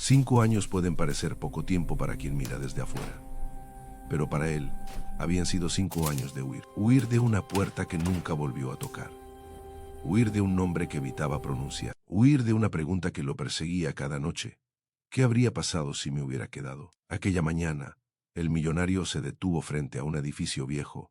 5 años pueden parecer poco tiempo para quien mira desde afuera, pero para él habían sido 5 años de huir. Huir de una puerta que nunca volvió a tocar. Huir de un nombre que evitaba pronunciar. Huir de una pregunta que lo perseguía cada noche. ¿Qué habría pasado si me hubiera quedado? Aquella mañana, el millonario se detuvo frente a un edificio viejo,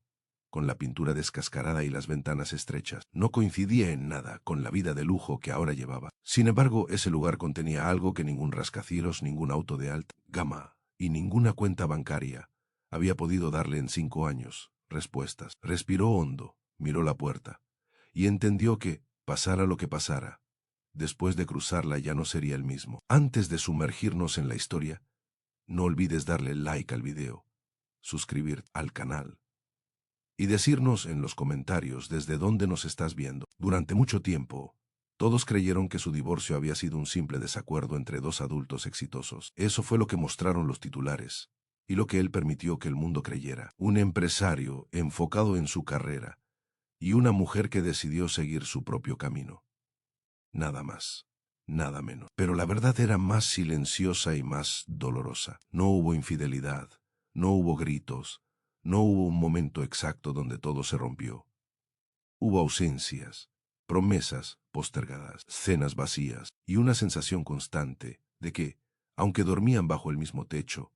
con la pintura descascarada y las ventanas estrechas. No coincidía en nada con la vida de lujo que ahora llevaba. Sin embargo, ese lugar contenía algo que ningún rascacielos, ningún auto de alta gama y ninguna cuenta bancaria había podido darle en 5 años. Respuestas. Respiró hondo, miró la puerta y entendió que, pasara lo que pasara, después de cruzarla ya no sería el mismo. Antes de sumergirnos en la historia, no olvides darle like al video, suscribir al canal y decirnos en los comentarios desde dónde nos estás viendo. Durante mucho tiempo, todos creyeron que su divorcio había sido un simple desacuerdo entre dos adultos exitosos. Eso fue lo que mostraron los titulares y lo que él permitió que el mundo creyera. Un empresario enfocado en su carrera y una mujer que decidió seguir su propio camino. Nada más, nada menos. Pero la verdad era más silenciosa y más dolorosa. No hubo infidelidad, no hubo gritos, no hubo un momento exacto donde todo se rompió. Hubo ausencias, promesas postergadas, cenas vacías y una sensación constante de que, aunque dormían bajo el mismo techo,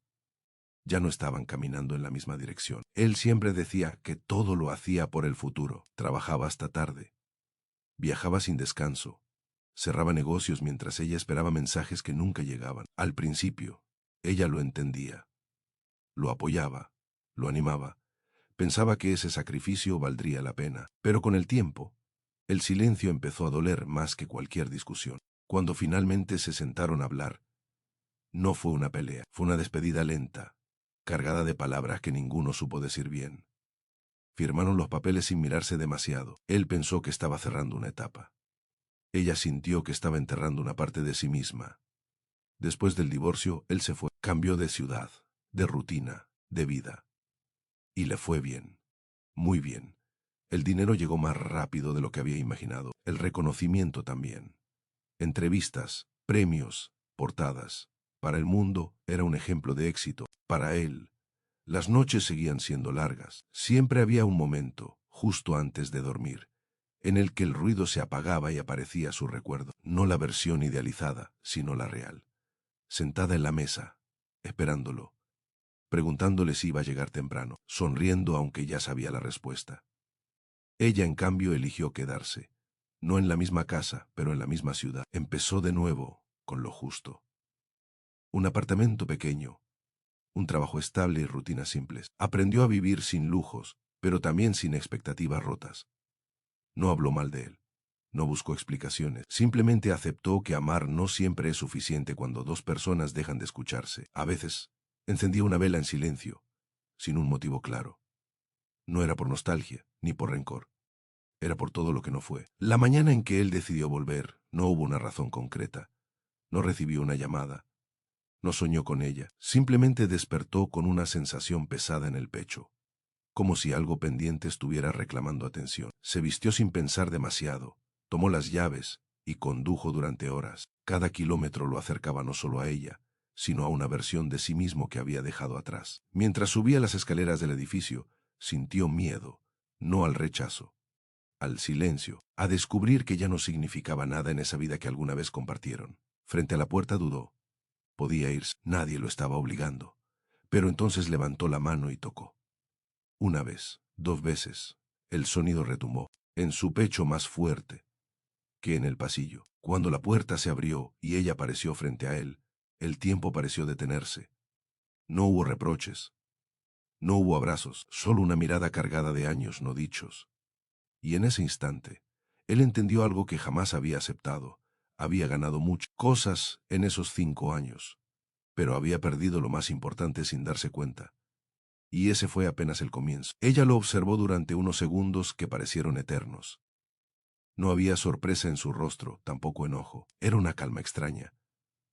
ya no estaban caminando en la misma dirección. Él siempre decía que todo lo hacía por el futuro. Trabajaba hasta tarde, viajaba sin descanso, cerraba negocios mientras ella esperaba mensajes que nunca llegaban. Al principio, ella lo entendía, lo apoyaba, lo animaba, pensaba que ese sacrificio valdría la pena. Pero con el tiempo, el silencio empezó a doler más que cualquier discusión. Cuando finalmente se sentaron a hablar, no fue una pelea, fue una despedida lenta, cargada de palabras que ninguno supo decir bien. Firmaron los papeles sin mirarse demasiado. Él pensó que estaba cerrando una etapa. Ella sintió que estaba enterrando una parte de sí misma. Después del divorcio, él se fue, cambió de ciudad, de rutina, de vida. Y le fue bien, muy bien. El dinero llegó más rápido de lo que había imaginado, el reconocimiento también. Entrevistas, premios, portadas. Para el mundo era un ejemplo de éxito. Para él, las noches seguían siendo largas. Siempre había un momento, justo antes de dormir, en el que el ruido se apagaba y aparecía su recuerdo, no la versión idealizada, sino la real. Sentada en la mesa, esperándolo, preguntándole si iba a llegar temprano, sonriendo aunque ya sabía la respuesta. Ella, en cambio, eligió quedarse, no en la misma casa, pero en la misma ciudad. Empezó de nuevo, con lo justo. Un apartamento pequeño, un trabajo estable y rutinas simples. Aprendió a vivir sin lujos, pero también sin expectativas rotas. No habló mal de él. No buscó explicaciones. Simplemente aceptó que amar no siempre es suficiente cuando dos personas dejan de escucharse. A veces, encendía una vela en silencio, sin un motivo claro. No era por nostalgia, ni por rencor. Era por todo lo que no fue. La mañana en que él decidió volver, no hubo una razón concreta. No recibió una llamada. No soñó con ella. Simplemente despertó con una sensación pesada en el pecho, como si algo pendiente estuviera reclamando atención. Se vistió sin pensar demasiado, tomó las llaves y condujo durante horas. Cada kilómetro lo acercaba no solo a ella, sino a una versión de sí mismo que había dejado atrás. Mientras subía las escaleras del edificio, sintió miedo, no al rechazo, al silencio, a descubrir que ya no significaba nada en esa vida que alguna vez compartieron. Frente a la puerta dudó. Podía irse, nadie lo estaba obligando. Pero entonces levantó la mano y tocó. Una vez, 2 veces, el sonido retumbó, en su pecho más fuerte que en el pasillo. Cuando la puerta se abrió y ella apareció frente a él, el tiempo pareció detenerse. No hubo reproches, no hubo abrazos, solo una mirada cargada de años no dichos. Y en ese instante, él entendió algo que jamás había aceptado. Había ganado muchas cosas en esos 5 años, pero había perdido lo más importante sin darse cuenta. Y ese fue apenas el comienzo. Ella lo observó durante unos segundos que parecieron eternos. No había sorpresa en su rostro, tampoco enojo. Era una calma extraña,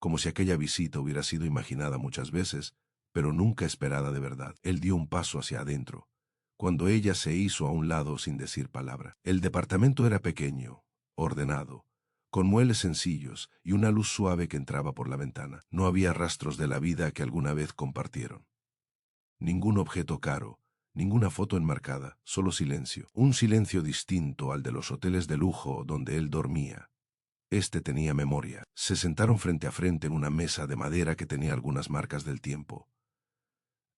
como si aquella visita hubiera sido imaginada muchas veces, pero nunca esperada de verdad. Él dio un paso hacia adentro, cuando ella se hizo a un lado sin decir palabra. El departamento era pequeño, ordenado, con muebles sencillos y una luz suave que entraba por la ventana. No había rastros de la vida que alguna vez compartieron. Ningún objeto caro, ninguna foto enmarcada, solo silencio. Un silencio distinto al de los hoteles de lujo donde él dormía. Este tenía memoria. Se sentaron frente a frente en una mesa de madera que tenía algunas marcas del tiempo.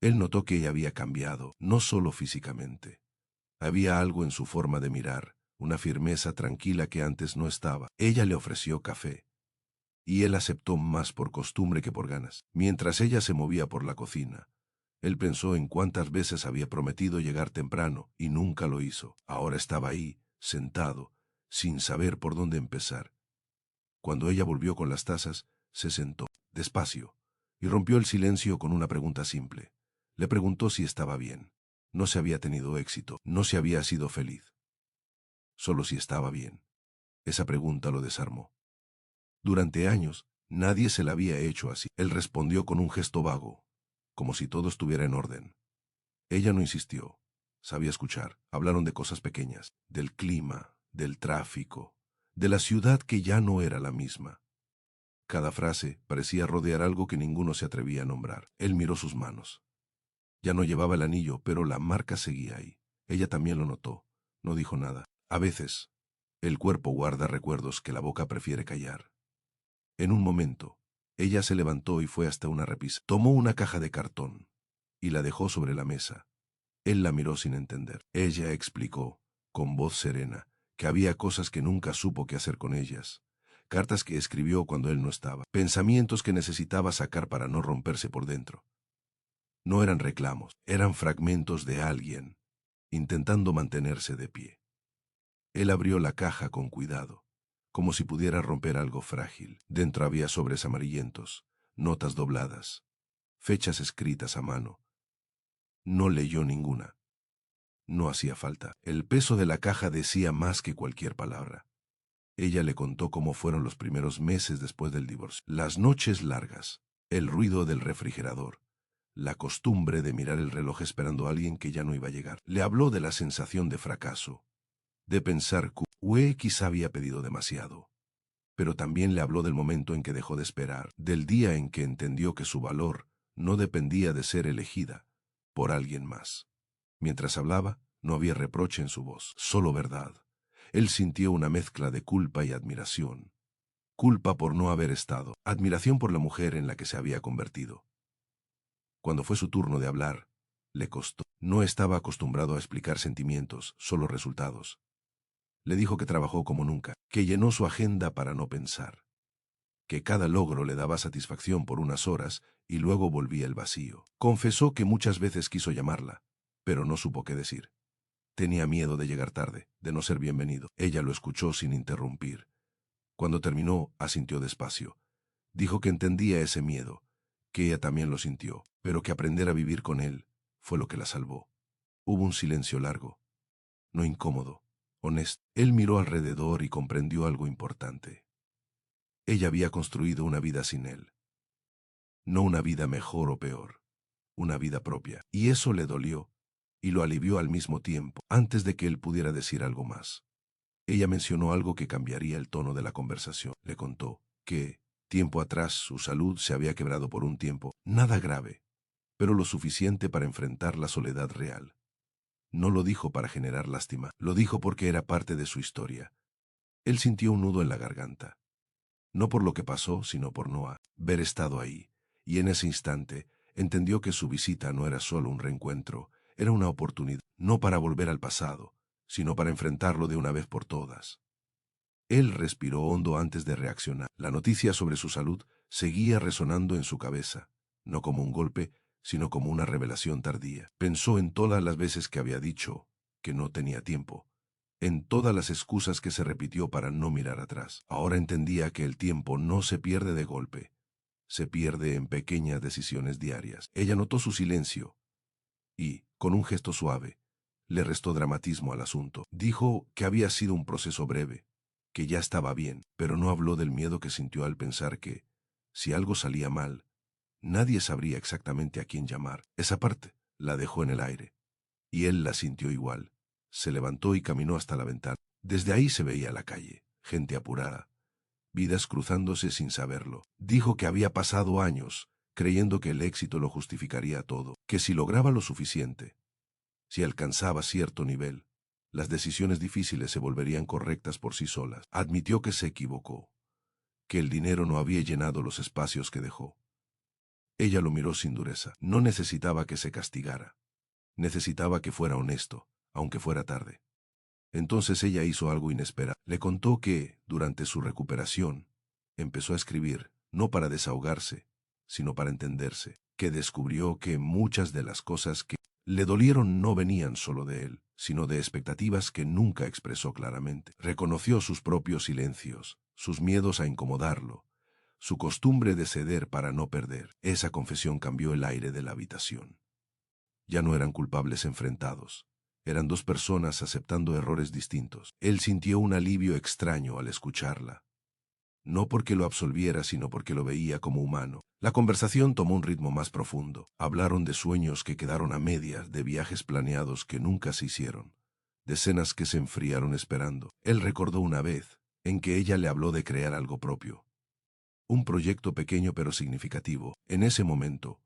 Él notó que ella había cambiado, no solo físicamente. Había algo en su forma de mirar, una firmeza tranquila que antes no estaba. Ella le ofreció café, y él aceptó más por costumbre que por ganas. Mientras ella se movía por la cocina, él pensó en cuántas veces había prometido llegar temprano y nunca lo hizo. Ahora estaba ahí, sentado, sin saber por dónde empezar. Cuando ella volvió con las tazas, se sentó, despacio, y rompió el silencio con una pregunta simple. Le preguntó si estaba bien. No se había tenido éxito, no se había sido feliz. Solo si estaba bien. Esa pregunta lo desarmó. Durante años, nadie se la había hecho así. Él respondió con un gesto vago, como si todo estuviera en orden. Ella no insistió. Sabía escuchar. Hablaron de cosas pequeñas, del clima, del tráfico, de la ciudad que ya no era la misma. Cada frase parecía rodear algo que ninguno se atrevía a nombrar. Él miró sus manos. Ya no llevaba el anillo, pero la marca seguía ahí. Ella también lo notó. No dijo nada. A veces, el cuerpo guarda recuerdos que la boca prefiere callar. En un momento, ella se levantó y fue hasta una repisa. Tomó una caja de cartón y la dejó sobre la mesa. Él la miró sin entender. Ella explicó, con voz serena, que había cosas que nunca supo qué hacer con ellas. Cartas que escribió cuando él no estaba. Pensamientos que necesitaba sacar para no romperse por dentro. No eran reclamos, eran fragmentos de alguien, intentando mantenerse de pie. Él abrió la caja con cuidado, como si pudiera romper algo frágil. Dentro había sobres amarillentos, notas dobladas, fechas escritas a mano. No leyó ninguna. No hacía falta. El peso de la caja decía más que cualquier palabra. Ella le contó cómo fueron los primeros meses después del divorcio. Las noches largas, el ruido del refrigerador, la costumbre de mirar el reloj esperando a alguien que ya no iba a llegar. Le habló de la sensación de fracaso, de pensar que quizá había pedido demasiado. Pero también le habló del momento en que dejó de esperar, del día en que entendió que su valor no dependía de ser elegida por alguien más. Mientras hablaba, no había reproche en su voz, solo verdad. Él sintió una mezcla de culpa y admiración. Culpa por no haber estado, admiración por la mujer en la que se había convertido. Cuando fue su turno de hablar, le costó. No estaba acostumbrado a explicar sentimientos, solo resultados. Le dijo que trabajó como nunca, que llenó su agenda para no pensar, que cada logro le daba satisfacción por unas horas y luego volvía el vacío. Confesó que muchas veces quiso llamarla, pero no supo qué decir. Tenía miedo de llegar tarde, de no ser bienvenido. Ella lo escuchó sin interrumpir. Cuando terminó, asintió despacio. Dijo que entendía ese miedo, que ella también lo sintió, pero que aprender a vivir con él fue lo que la salvó. Hubo un silencio largo, no incómodo, honesto. Él miró alrededor y comprendió algo importante. Ella había construido una vida sin él. No una vida mejor o peor, una vida propia. Y eso le dolió, y lo alivió al mismo tiempo, antes de que él pudiera decir algo más. Ella mencionó algo que cambiaría el tono de la conversación. Le contó que, tiempo atrás, su salud se había quebrado por un tiempo, nada grave, pero lo suficiente para enfrentar la soledad real. No lo dijo para generar lástima, lo dijo porque era parte de su historia. Él sintió un nudo en la garganta. No por lo que pasó, sino por no haber estado ahí. Y en ese instante, entendió que su visita no era solo un reencuentro, era una oportunidad, no para volver al pasado, sino para enfrentarlo de una vez por todas. Él respiró hondo antes de reaccionar. La noticia sobre su salud seguía resonando en su cabeza, no como un golpe, sino como una revelación tardía. Pensó en todas las veces que había dicho que no tenía tiempo, en todas las excusas que se repitió para no mirar atrás. Ahora entendía que el tiempo no se pierde de golpe, se pierde en pequeñas decisiones diarias. Ella notó su silencio y, con un gesto suave, le restó dramatismo al asunto. Dijo que había sido un proceso breve, que ya estaba bien, pero no habló del miedo que sintió al pensar que, si algo salía mal, nadie sabría exactamente a quién llamar. Esa parte la dejó en el aire, y él la sintió igual. Se levantó y caminó hasta la ventana. Desde ahí se veía la calle, gente apurada, vidas cruzándose sin saberlo. Dijo que había pasado años creyendo que el éxito lo justificaría todo, que si lograba lo suficiente, si alcanzaba cierto nivel, las decisiones difíciles se volverían correctas por sí solas. Admitió que se equivocó, que el dinero no había llenado los espacios que dejó. Ella lo miró sin dureza. No necesitaba que se castigara. Necesitaba que fuera honesto, aunque fuera tarde. Entonces ella hizo algo inesperado. Le contó que, durante su recuperación, empezó a escribir, no para desahogarse, sino para entenderse, que descubrió que muchas de las cosas que le dolieron no venían solo de él, sino de expectativas que nunca expresó claramente. Reconoció sus propios silencios, sus miedos a incomodarlo, su costumbre de ceder para no perder. Esa confesión cambió el aire de la habitación. Ya no eran culpables enfrentados. Eran dos personas aceptando errores distintos. Él sintió un alivio extraño al escucharla. No porque lo absolviera, sino porque lo veía como humano. La conversación tomó un ritmo más profundo. Hablaron de sueños que quedaron a medias, de viajes planeados que nunca se hicieron, de cenas que se enfriaron esperando. Él recordó una vez en que ella le habló de crear algo propio. Un proyecto pequeño pero significativo. En ese momento,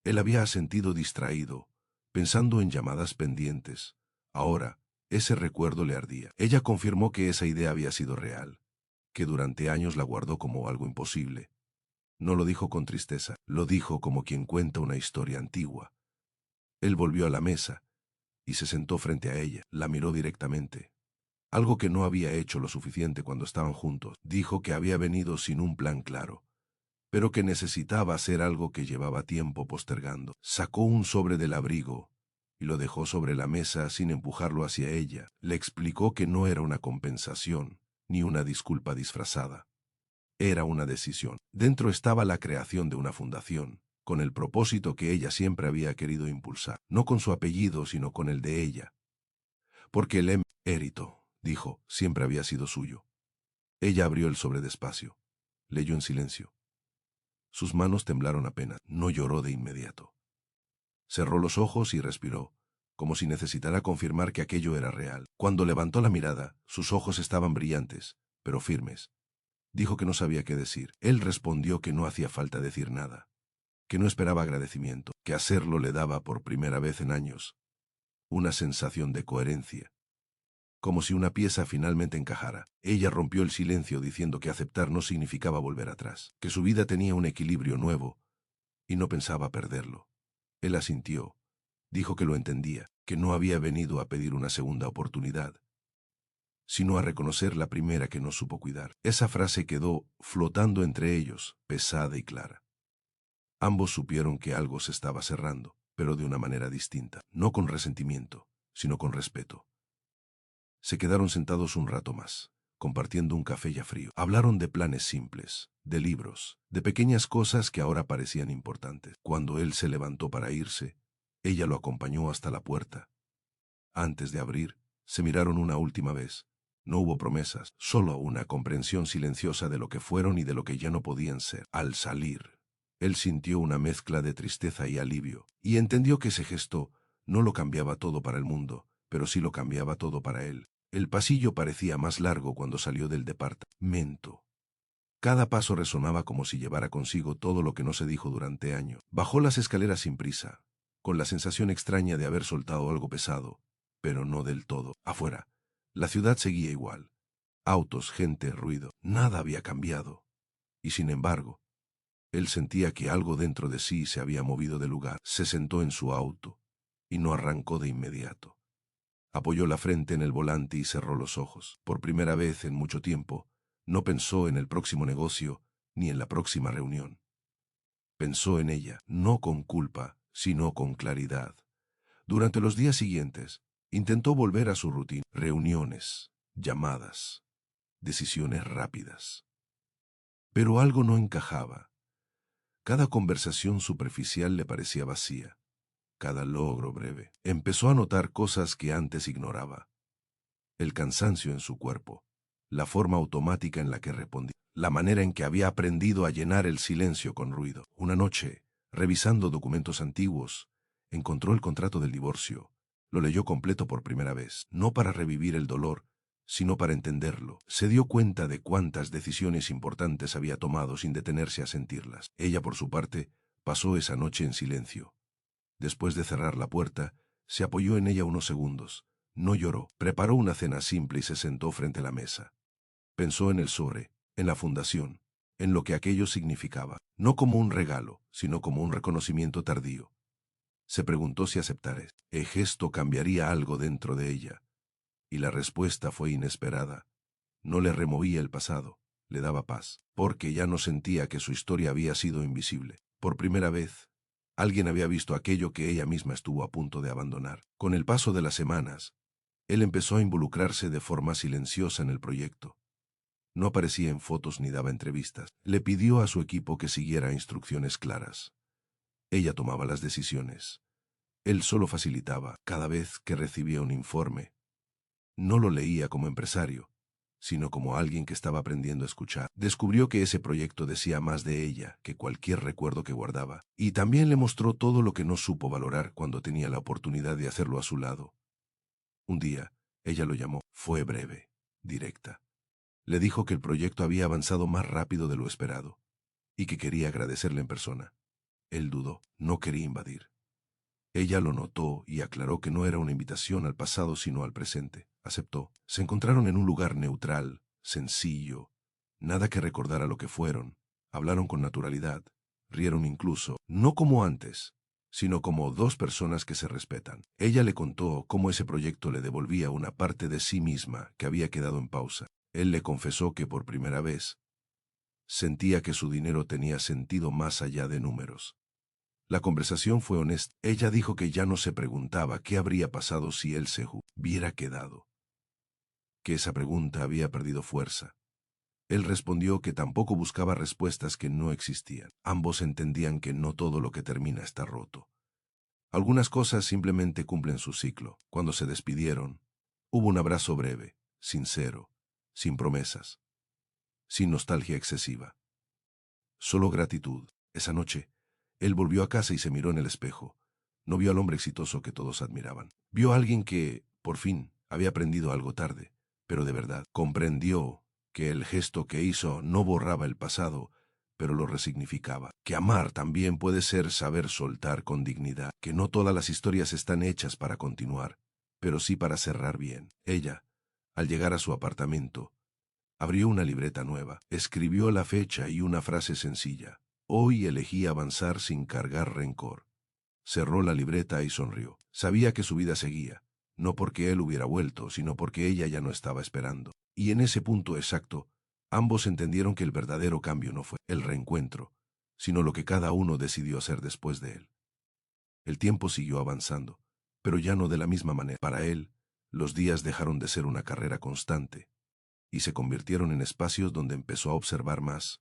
él había sentido distraído, pensando en llamadas pendientes. Ahora, ese recuerdo le ardía. Ella confirmó que esa idea había sido real, que durante años la guardó como algo imposible. No lo dijo con tristeza, lo dijo como quien cuenta una historia antigua. Él volvió a la mesa y se sentó frente a ella. La miró directamente. Algo que no había hecho lo suficiente cuando estaban juntos. Dijo que había venido sin un plan claro, pero que necesitaba hacer algo que llevaba tiempo postergando. Sacó un sobre del abrigo y lo dejó sobre la mesa sin empujarlo hacia ella. Le explicó que no era una compensación, ni una disculpa disfrazada. Era una decisión. Dentro estaba la creación de una fundación, con el propósito que ella siempre había querido impulsar, no con su apellido, sino con el de ella. Porque el emérito, dijo, siempre había sido suyo. Ella abrió el sobre despacio. Leyó en silencio. Sus manos temblaron apenas. No lloró de inmediato. Cerró los ojos y respiró, como si necesitara confirmar que aquello era real. Cuando levantó la mirada, sus ojos estaban brillantes, pero firmes. Dijo que no sabía qué decir. Él respondió que no hacía falta decir nada, que no esperaba agradecimiento, que hacerlo le daba por primera vez en años una sensación de coherencia, como si una pieza finalmente encajara. Ella rompió el silencio diciendo que aceptar no significaba volver atrás, que su vida tenía un equilibrio nuevo y no pensaba perderlo. Él asintió, dijo que lo entendía, que no había venido a pedir una segunda oportunidad, sino a reconocer la primera que no supo cuidar. Esa frase quedó flotando entre ellos, pesada y clara. Ambos supieron que algo se estaba cerrando, pero de una manera distinta, no con resentimiento, sino con respeto. Se quedaron sentados un rato más, compartiendo un café ya frío. Hablaron de planes simples, de libros, de pequeñas cosas que ahora parecían importantes. Cuando él se levantó para irse, ella lo acompañó hasta la puerta. Antes de abrir, se miraron una última vez. No hubo promesas, solo una comprensión silenciosa de lo que fueron y de lo que ya no podían ser. Al salir, él sintió una mezcla de tristeza y alivio, y entendió que ese gesto no lo cambiaba todo para el mundo, pero sí lo cambiaba todo para él. El pasillo parecía más largo cuando salió del departamento. Cada paso resonaba como si llevara consigo todo lo que no se dijo durante años. Bajó las escaleras sin prisa, con la sensación extraña de haber soltado algo pesado, pero no del todo. Afuera, la ciudad seguía igual. Autos, gente, ruido. Nada había cambiado. Y sin embargo, él sentía que algo dentro de sí se había movido de lugar. Se sentó en su auto y no arrancó de inmediato. Apoyó la frente en el volante y cerró los ojos. Por primera vez en mucho tiempo, no pensó en el próximo negocio ni en la próxima reunión. Pensó en ella, no con culpa, sino con claridad. Durante los días siguientes, intentó volver a su rutina. Reuniones, llamadas, decisiones rápidas. Pero algo no encajaba. Cada conversación superficial le parecía vacía. Cada logro breve. Empezó a notar cosas que antes ignoraba. El cansancio en su cuerpo, la forma automática en la que respondía, la manera en que había aprendido a llenar el silencio con ruido. Una noche, revisando documentos antiguos, encontró el contrato del divorcio. Lo leyó completo por primera vez, no para revivir el dolor, sino para entenderlo. Se dio cuenta de cuántas decisiones importantes había tomado sin detenerse a sentirlas. Ella, por su parte, pasó esa noche en silencio. Después de cerrar la puerta, se apoyó en ella unos segundos. No lloró. Preparó una cena simple y se sentó frente a la mesa. Pensó en el sobre, en la fundación, en lo que aquello significaba, no como un regalo, sino como un reconocimiento tardío. Se preguntó si aceptar el gesto cambiaría algo dentro de ella, y la respuesta fue inesperada. No le removía el pasado, le daba paz, porque ya no sentía que su historia había sido invisible. Por primera vez, alguien había visto aquello que ella misma estuvo a punto de abandonar. Con el paso de las semanas, él empezó a involucrarse de forma silenciosa en el proyecto. No aparecía en fotos ni daba entrevistas. Le pidió a su equipo que siguiera instrucciones claras. Ella tomaba las decisiones. Él solo facilitaba. Cada vez que recibía un informe, no lo leía como empresario, sino como alguien que estaba aprendiendo a escuchar. Descubrió que ese proyecto decía más de ella que cualquier recuerdo que guardaba, y también le mostró todo lo que no supo valorar cuando tenía la oportunidad de hacerlo a su lado. Un día, ella lo llamó. Fue breve, directa. Le dijo que el proyecto había avanzado más rápido de lo esperado, y que quería agradecerle en persona. Él dudó, no quería invadir. Ella lo notó y aclaró que no era una invitación al pasado sino al presente. Aceptó. Se encontraron en un lugar neutral, sencillo, nada que recordara lo que fueron. Hablaron con naturalidad, rieron incluso, no como antes, sino como dos personas que se respetan. Ella le contó cómo ese proyecto le devolvía una parte de sí misma que había quedado en pausa. Él le confesó que por primera vez sentía que su dinero tenía sentido más allá de números. La conversación fue honesta. Ella dijo que ya no se preguntaba qué habría pasado si él se hubiera quedado, que esa pregunta había perdido fuerza. Él respondió que tampoco buscaba respuestas que no existían. Ambos entendían que no todo lo que termina está roto. Algunas cosas simplemente cumplen su ciclo. Cuando se despidieron, hubo un abrazo breve, sincero, sin promesas, sin nostalgia excesiva. Solo gratitud. Esa noche, él volvió a casa y se miró en el espejo. No vio al hombre exitoso que todos admiraban. Vio a alguien que, por fin, había aprendido algo tarde, pero de verdad. Comprendió que el gesto que hizo no borraba el pasado, pero lo resignificaba. Que amar también puede ser saber soltar con dignidad. Que no todas las historias están hechas para continuar, pero sí para cerrar bien. Ella, al llegar a su apartamento, abrió una libreta nueva, escribió la fecha y una frase sencilla. Hoy elegí avanzar sin cargar rencor. Cerró la libreta y sonrió. Sabía que su vida seguía, no porque él hubiera vuelto, sino porque ella ya no estaba esperando. Y en ese punto exacto, ambos entendieron que el verdadero cambio no fue el reencuentro, sino lo que cada uno decidió hacer después de él. El tiempo siguió avanzando, pero ya no de la misma manera. Para él, los días dejaron de ser una carrera constante, y se convirtieron en espacios donde empezó a observar más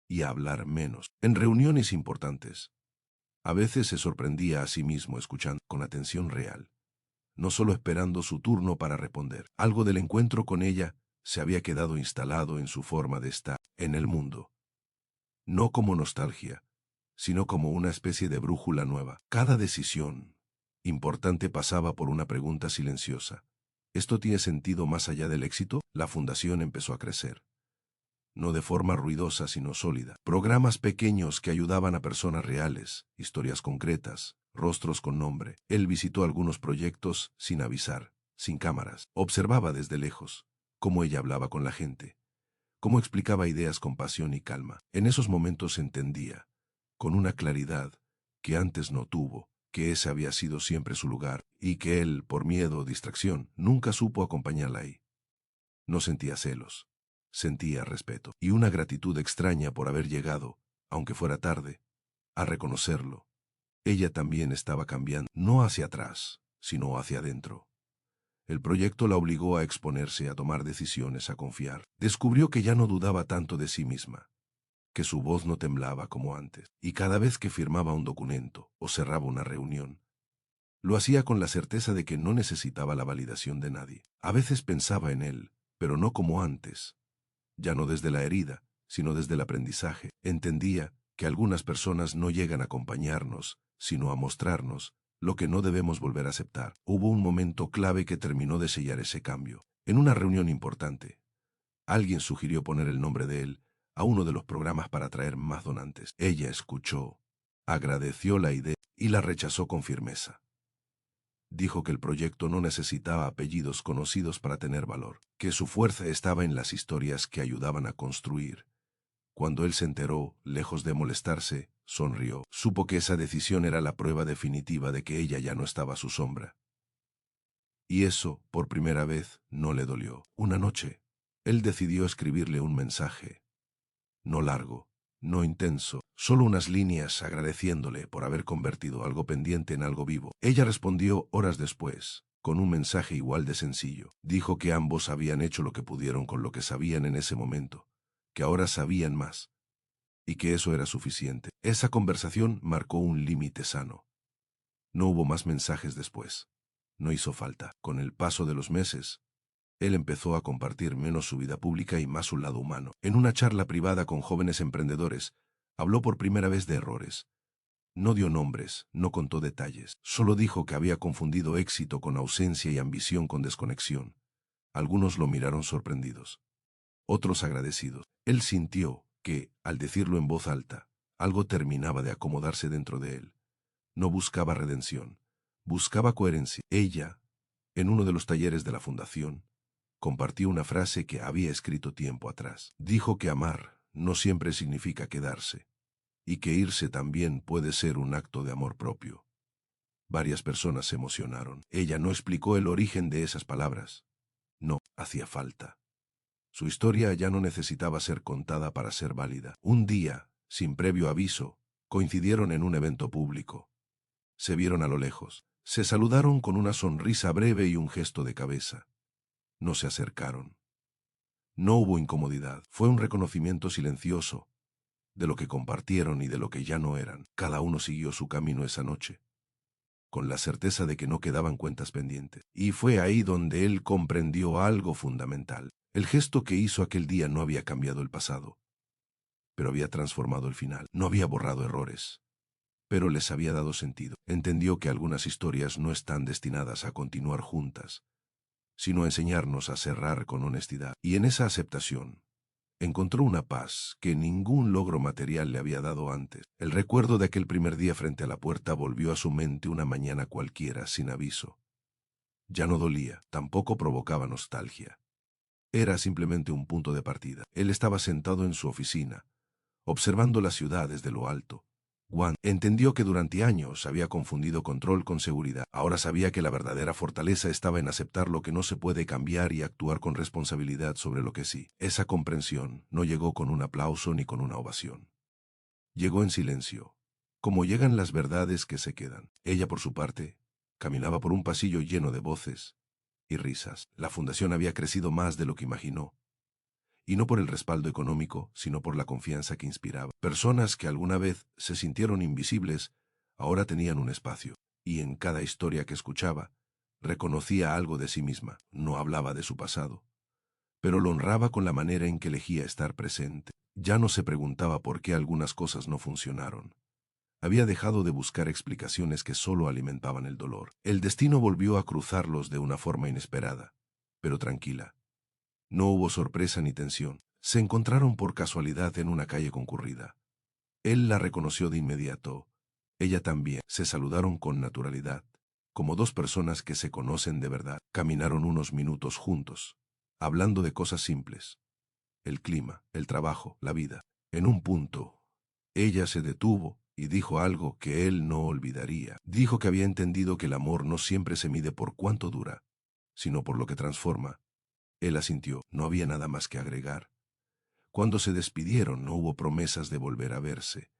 y a hablar menos. En reuniones importantes, a veces se sorprendía a sí mismo escuchando con atención real, no solo esperando su turno para responder. Algo del encuentro con ella se había quedado instalado en su forma de estar en el mundo. No como nostalgia, sino como una especie de brújula nueva. Cada decisión importante pasaba por una pregunta silenciosa. ¿Esto tiene sentido más allá del éxito? La fundación empezó a crecer. No de forma ruidosa sino sólida. Programas pequeños que ayudaban a personas reales, historias concretas, rostros con nombre. Él visitó algunos proyectos sin avisar, sin cámaras. Observaba desde lejos cómo ella hablaba con la gente, cómo explicaba ideas con pasión y calma. En esos momentos entendía, con una claridad que antes no tuvo, que ese había sido siempre su lugar, y que él, por miedo o distracción, nunca supo acompañarla ahí. No sentía celos. Sentía respeto y una gratitud extraña por haber llegado, aunque fuera tarde, a reconocerlo. Ella también estaba cambiando, no hacia atrás, sino hacia adentro. El proyecto la obligó a exponerse, a tomar decisiones, a confiar. Descubrió que ya no dudaba tanto de sí misma, que su voz no temblaba como antes, y cada vez que firmaba un documento o cerraba una reunión, lo hacía con la certeza de que no necesitaba la validación de nadie. A veces pensaba en él, pero no como antes. Ya no desde la herida, sino desde el aprendizaje. Entendía que algunas personas no llegan a acompañarnos, sino a mostrarnos lo que no debemos volver a aceptar. Hubo un momento clave que terminó de sellar ese cambio. En una reunión importante, alguien sugirió poner el nombre de él a uno de los programas para atraer más donantes. Ella escuchó, agradeció la idea y la rechazó con firmeza. Dijo que el proyecto no necesitaba apellidos conocidos para tener valor, que su fuerza estaba en las historias que ayudaban a construir. Cuando él se enteró, lejos de molestarse, sonrió. Supo que esa decisión era la prueba definitiva de que ella ya no estaba a su sombra. Y eso, por primera vez, no le dolió. Una noche, él decidió escribirle un mensaje. No largo, no intenso, solo unas líneas agradeciéndole por haber convertido algo pendiente en algo vivo. Ella respondió horas después, con un mensaje igual de sencillo. Dijo que ambos habían hecho lo que pudieron con lo que sabían en ese momento, que ahora sabían más, y que eso era suficiente. Esa conversación marcó un límite sano. No hubo más mensajes después. No hizo falta. Con el paso de los meses, él empezó a compartir menos su vida pública y más su lado humano. En una charla privada con jóvenes emprendedores, habló por primera vez de errores. No dio nombres, no contó detalles, solo dijo que había confundido éxito con ausencia y ambición con desconexión. Algunos lo miraron sorprendidos, otros agradecidos. Él sintió que, al decirlo en voz alta, algo terminaba de acomodarse dentro de él. No buscaba redención, buscaba coherencia. Ella, en uno de los talleres de la fundación, compartió una frase que había escrito tiempo atrás. Dijo que amar no siempre significa quedarse, y que irse también puede ser un acto de amor propio. Varias personas se emocionaron. Ella no explicó el origen de esas palabras. No hacía falta. Su historia ya no necesitaba ser contada para ser válida. Un día, sin previo aviso, coincidieron en un evento público. Se vieron a lo lejos. Se saludaron con una sonrisa breve y un gesto de cabeza. No se acercaron. No hubo incomodidad. Fue un reconocimiento silencioso de lo que compartieron y de lo que ya no eran. Cada uno siguió su camino esa noche, con la certeza de que no quedaban cuentas pendientes. Y fue ahí donde él comprendió algo fundamental. El gesto que hizo aquel día no había cambiado el pasado, pero había transformado el final. No había borrado errores, pero les había dado sentido. Entendió que algunas historias no están destinadas a continuar juntas, sino a enseñarnos a cerrar con honestidad. Y en esa aceptación, encontró una paz que ningún logro material le había dado antes. El recuerdo de aquel primer día frente a la puerta volvió a su mente una mañana cualquiera, sin aviso. Ya no dolía, tampoco provocaba nostalgia. Era simplemente un punto de partida. Él estaba sentado en su oficina, observando la ciudad desde lo alto. Juan entendió que durante años había confundido control con seguridad. Ahora sabía que la verdadera fortaleza estaba en aceptar lo que no se puede cambiar y actuar con responsabilidad sobre lo que sí. Esa comprensión no llegó con un aplauso ni con una ovación. Llegó en silencio, como llegan las verdades que se quedan. Ella, por su parte, caminaba por un pasillo lleno de voces y risas. La fundación había crecido más de lo que imaginó. Y no por el respaldo económico, sino por la confianza que inspiraba. Personas que alguna vez se sintieron invisibles, ahora tenían un espacio, y en cada historia que escuchaba, reconocía algo de sí misma. No hablaba de su pasado, pero lo honraba con la manera en que elegía estar presente. Ya no se preguntaba por qué algunas cosas no funcionaron. Había dejado de buscar explicaciones que solo alimentaban el dolor. El destino volvió a cruzarlos de una forma inesperada, pero tranquila. No hubo sorpresa ni tensión. Se encontraron por casualidad en una calle concurrida. Él la reconoció de inmediato. Ella también. Se saludaron con naturalidad, como dos personas que se conocen de verdad. Caminaron unos minutos juntos, hablando de cosas simples. El clima, el trabajo, la vida. En un punto, ella se detuvo y dijo algo que él no olvidaría. Dijo que había entendido que el amor no siempre se mide por cuánto dura, sino por lo que transforma. Él asintió. No había nada más que agregar. Cuando se despidieron no hubo promesas de volver a verse.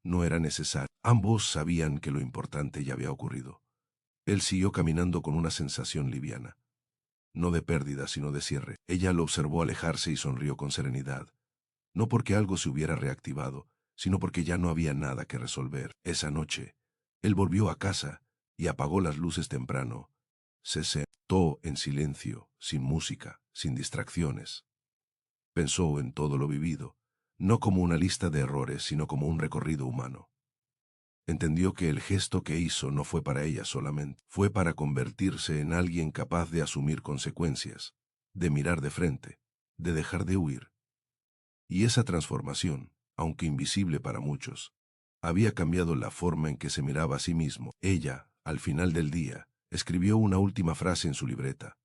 No era necesario. Ambos sabían que lo importante ya había ocurrido. Él siguió caminando con una sensación liviana. No de pérdida, sino de cierre. Ella lo observó alejarse y sonrió con serenidad. No porque algo se hubiera reactivado, sino porque ya no había nada que resolver. Esa noche, él volvió a casa y apagó las luces temprano. Se sentó en silencio, sin música, sin distracciones. Pensó en todo lo vivido, no como una lista de errores, sino como un recorrido humano. Entendió que el gesto que hizo no fue para ella solamente, fue para convertirse en alguien capaz de asumir consecuencias. de mirar de frente, de dejar de huir. Y esa transformación, aunque invisible para muchos, había cambiado la forma en que se miraba a sí mismo. Ella, al final del día, escribió una última frase en su libreta,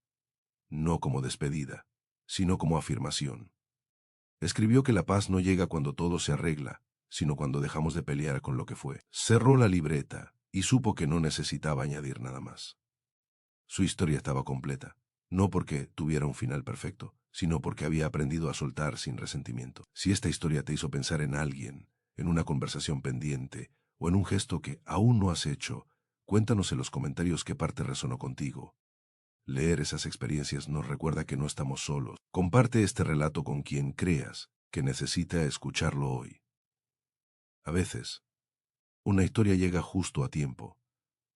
no como despedida, sino como afirmación. Escribió que la paz no llega cuando todo se arregla, sino cuando dejamos de pelear con lo que fue. Cerró la libreta y supo que no necesitaba añadir nada más. Su historia estaba completa, no porque tuviera un final perfecto, sino porque había aprendido a soltar sin resentimiento. Si esta historia te hizo pensar en alguien, en una conversación pendiente o en un gesto que aún no has hecho, cuéntanos en los comentarios qué parte resonó contigo. Leer esas experiencias nos recuerda que no estamos solos. Comparte este relato con quien creas que necesita escucharlo hoy. A veces, una historia llega justo a tiempo.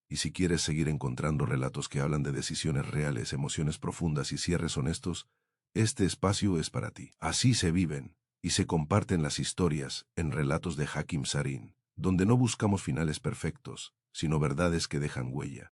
Y si quieres seguir encontrando relatos que hablan de decisiones reales, emociones profundas y cierres honestos, este espacio es para ti. Así se viven y se comparten las historias en Relatos de Hakim Sarin, donde no buscamos finales perfectos, sino verdades que dejan huella.